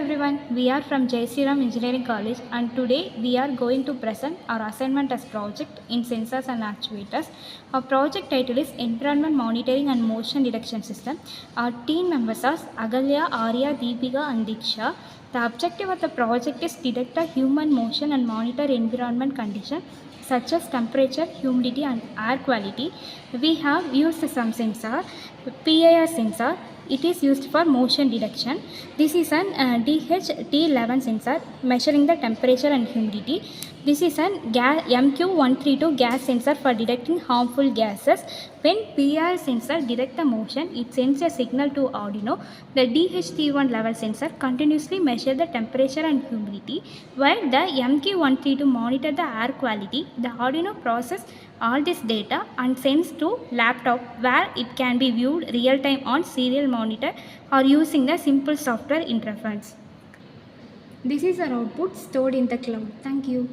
everyone, we are from Jai Sriram Engineering College and today we are going to present our assignment as project in sensors and actuators. Our project title is Environment Monitoring and Motion Detection System. Our team members are Agalya, Arya, Deepika and Diksha. The objective of the project is detect a human motion and monitor environment conditions such as temperature, humidity and air quality. We have used some sensor, PIR sensor. It is used for motion detection. This is an DHT11 sensor measuring the temperature and humidity. This is an MQ132 gas sensor for detecting harmful gases. When PIR sensor detects the motion, it sends a signal to Arduino. The DHT1 level sensor continuously measures the temperature and humidity, while the MQ132 monitor the air quality. The Arduino processes all this data and sends to laptop where it can be viewed real time on serial monitor or using the simple software interface. This is our output stored in the cloud. Thank you.